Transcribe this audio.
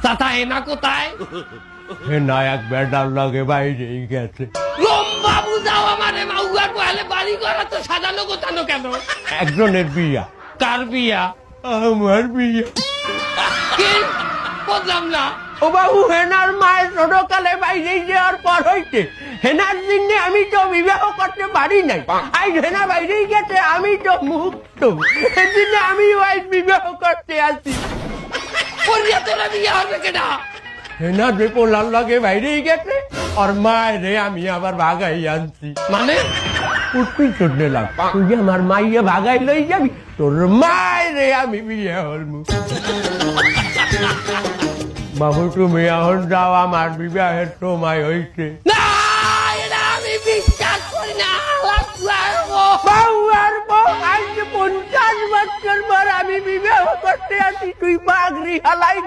চাচা হেনা কোথায়? হেনা এক বেটার লাগে বাইরেই গেছে। লম্বা বুঝাও আমারে, মাউয়ার পহেলে বাড়ি করা তো সাজানো গোছানো কেন? একজনের বিয়া। কার বিয়া? আমার বিয়া। কি বুঝলাম না। ও বাবু, হেনার মায়ের ছোটকালে বাইরে যাওয়ার পর হইতে হেনার জন্য আমি তো বিবাহ করতে পারি নাই। আজ হেনা বাইরেই গেছে, আমি তো মুক্ত। সেদিন আমি ওই বিবাহ করতে আসি। করিয়া তোরা বিয়া হবে কেনা? হেনা যে পোলার লাগে বাইরেই গেছে, আর মায়ের আমি আবার ভাগাই আনছি। মানে উঠবি চলে লাগ, তুই আমার মাইয়া ভাগাই লই যাবি, তোর মায়ের আমি বিয়ে হলমু। বাবু তুমি এখন যাও, আমার বিবাহের সময় হয়েছে। না, এটা আমি বিশ্বাস করি না। বাবু আর বউ, আজ 50 বছর পর আমি বিবাহ করতে আসি, তুই পাগড়ি হালাই।